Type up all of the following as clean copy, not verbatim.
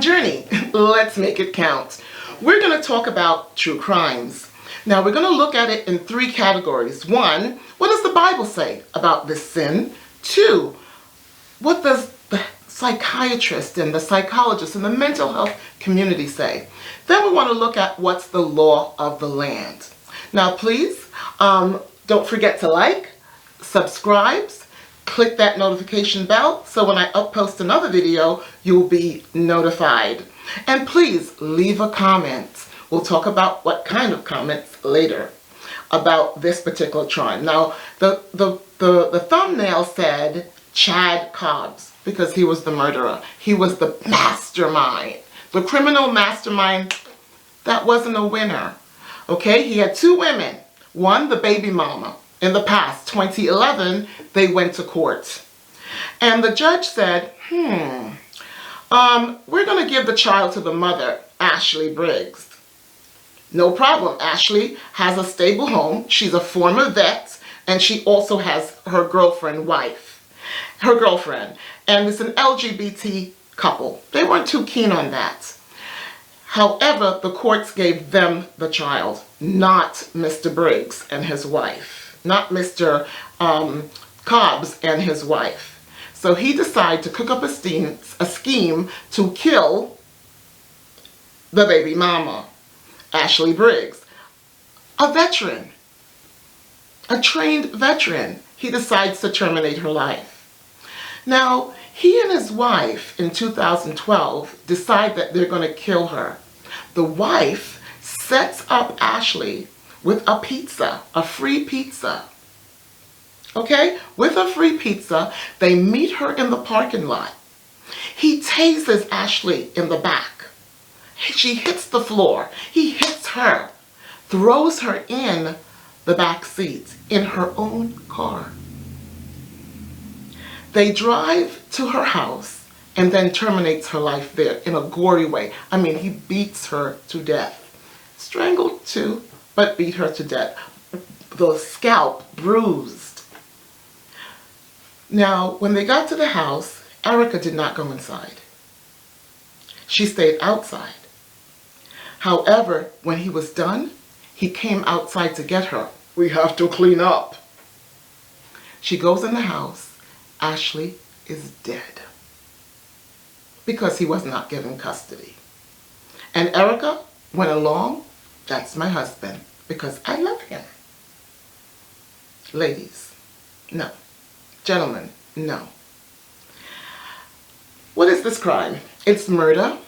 journey. Let's make it count. We're going to talk about true crimes. Now, we're going to look at it in three categories. One, what does the Bible say about this sin? Two, what does the psychiatrist and the psychologist and the mental health community say? Then we want to look at what's the law of the land. Now, please, don't forget to like, subscribe, click that notification bell so when I uppost another video, you'll be notified. And please leave a comment. We'll talk about what kind of comments later about this particular crime. Now, the thumbnail said Chad Cobb because he was the murderer. He was the mastermind. The criminal mastermind that wasn't a winner. Okay, he had two women. One, the baby mama. In the past, 2011, they went to court. And the judge said, we're going to give the child to the mother, Ashley Briggs. No problem. Ashley has a stable home. She's a former vet, and she also has her girlfriend. And it's an LGBT couple. They weren't too keen on that. However, the courts gave them the child, not Mr. Briggs and his wife. Not Mr. Cobbs and his wife. So he decided to cook up a scheme to kill the baby mama, Ashley Briggs. A veteran, a trained veteran. He decides to terminate her life. Now, he and his wife in 2012 decide that they're going to kill her. The wife sets up Ashley with a pizza, a free pizza. Okay? With a free pizza, they meet her in the parking lot. He tases Ashley in the back. She hits the floor. He hits her, throws her in the back seat in her own car. They drive to her house and then terminates her life there in a gory way. I mean, he beats her to death. Strangled too, but beat her to death. The scalp bruised. Now, when they got to the house, Erica did not go inside. She stayed outside. However, when he was done, he came outside to get her. We have to clean up. She goes in the house. Ashley is dead because he was not given custody. And Erica went along. That's my husband because I love him. Ladies, no. Gentlemen, no. What is this crime? It's murder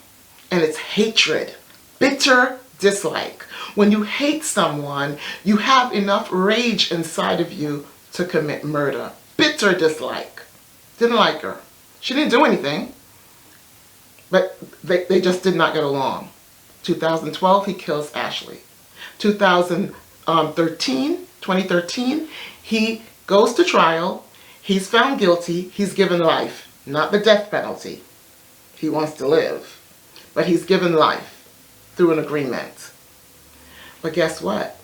and it's hatred. Bitter dislike. When you hate someone, you have enough rage inside of you to commit murder. Bitter dislike. Didn't like her. She didn't do anything. But they just did not get along. 2012, he kills Ashley. 2013, he goes to trial. He's found guilty. He's given life. Not the death penalty. He wants to live. But he's given life through an agreement. But guess what?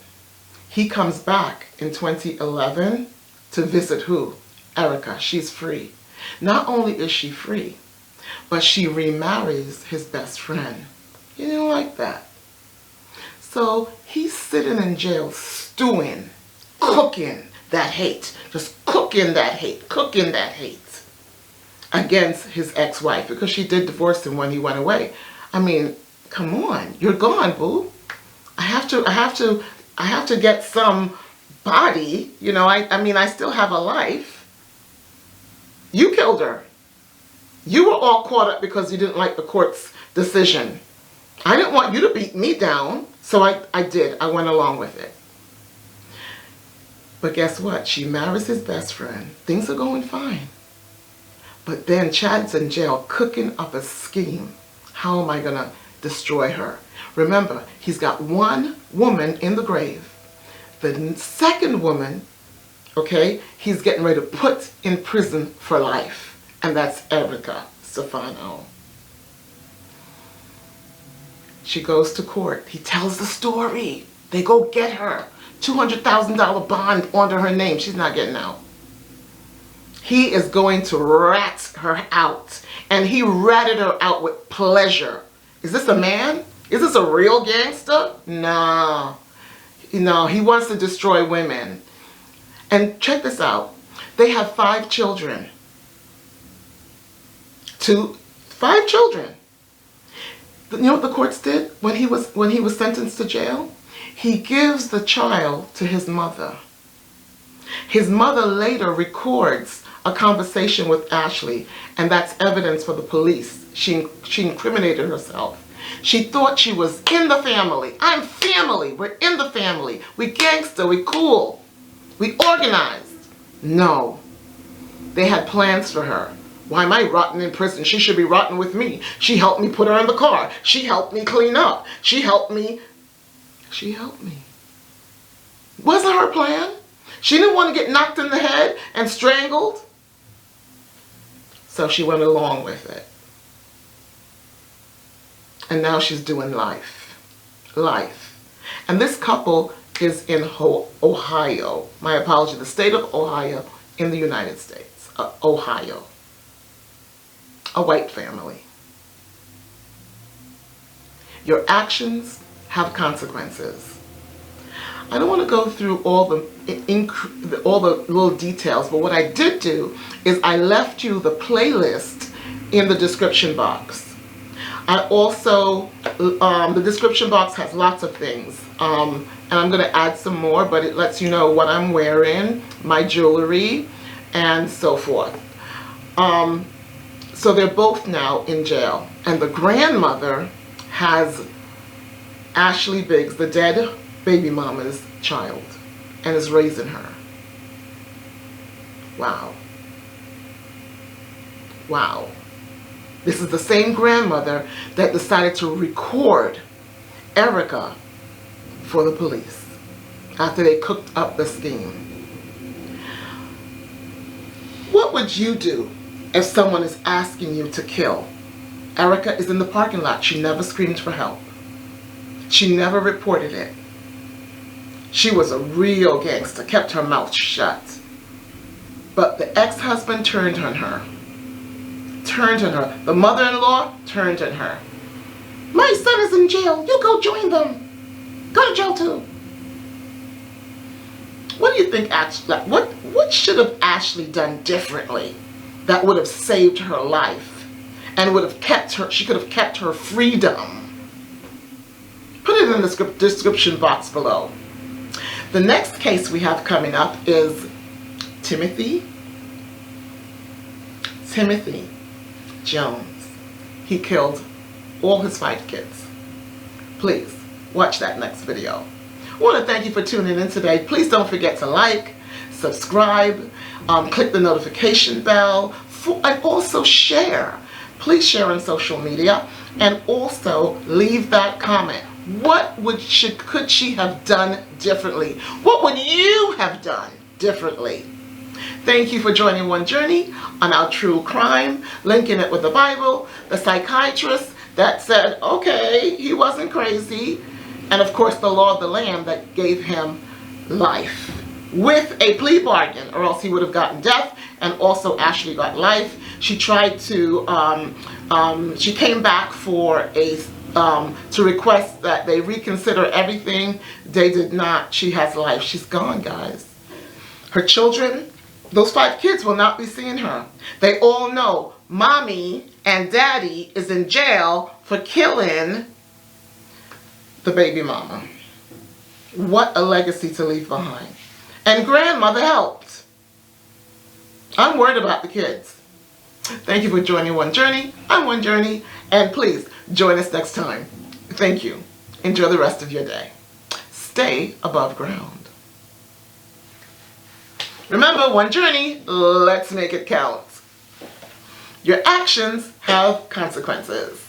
He comes back in 2011 to visit who? Erica. She's free. Not only is she free, but she remarries his best friend. He didn't like that. So he's sitting in jail stewing, cooking that hate. Just cooking that hate against his ex-wife because she did divorce him when he went away. I mean, come on, you're gone, boo. I have to get some body, you know, I mean, I still have a life. You killed her. You were all caught up because you didn't like the court's decision. I didn't want you to beat me down, so I did. I went along with it. But guess what? She marries his best friend. Things are going fine. But then Chad's in jail cooking up a scheme. How am I going to destroy her? Remember, he's got one woman in the grave. The second woman, okay, he's getting ready to put in prison for life. And that's Erica Stefanko. She goes to court. He tells the story. They go get her. $200,000 bond under her name. She's not getting out. he is going to rat her out. And he ratted her out with pleasure. Is this a man? Is this a real gangster? No. No, he wants to destroy women. And check this out. They have 5 children. 5 children. You know what the courts did when he was sentenced to jail? He gives the child to his mother. His mother later records a conversation with Ashley, and that's evidence for the police. She incriminated herself. She thought she was in the family. I'm family. We're in the family. We gangster. We cool. We organized. No. They had plans for her. Why am I rotting in prison? She should be rotting with me. She helped me put her in the car. She helped me clean up. She helped me. Wasn't her plan? She didn't want to get knocked in the head and strangled. So she went along with it. And now she's doing life. And this couple is in Ohio. My apology, the state of Ohio in the United States. Ohio. A white family. Your actions have consequences. I don't want to go through all the little details, but what I did do is I left you the playlist in the description box. I also, the description box has lots of things, and I'm going to add some more, but it lets you know what I'm wearing, my jewelry, and so forth. So they're both now in jail, and the grandmother has Ashley Biggs, the dead baby mama's child, and is raising her. Wow. Wow. This is the same grandmother that decided to record Erica for the police after they cooked up the scheme. What would you do if someone is asking you to kill? Erica is in the parking lot. She never screamed for help. She never reported it. She was a real gangster, kept her mouth shut. But the ex-husband turned on her. The mother-in-law turned on her. My son is in jail. You go join them. Go to jail too. What do you think what should have Ashley done differently that would have saved her life and would have kept her, she could have kept her freedom? Put it in the description box below. The next case we have coming up is Timothy Jones. He killed all his 5 kids. Please watch that next video. I want to thank you for tuning in today. Please don't forget to like, subscribe, click the notification bell, and also share. Please share on social media, and also leave that comment. What could she have done differently? What would you have done differently? Thank you for joining One Journey on our true crime, linking it with the Bible, the psychiatrist that said, okay, he wasn't crazy, and of course the law of the land that gave him life with a plea bargain, or else he would have gotten death, and also Ashley got life. She tried to, she came back for to request that they reconsider everything. They did not. She has life. She's gone, guys. Her children, those 5 kids will not be seeing her. They all know mommy and daddy is in jail for killing the baby mama. What a legacy to leave behind. And grandmother helped. I'm worried about the kids. Thank you for joining One Journey. I'm One Journey, and please join us next time. Thank you. Enjoy the rest of your day. Stay above ground. Remember, One Journey, let's make it count. Your actions have consequences.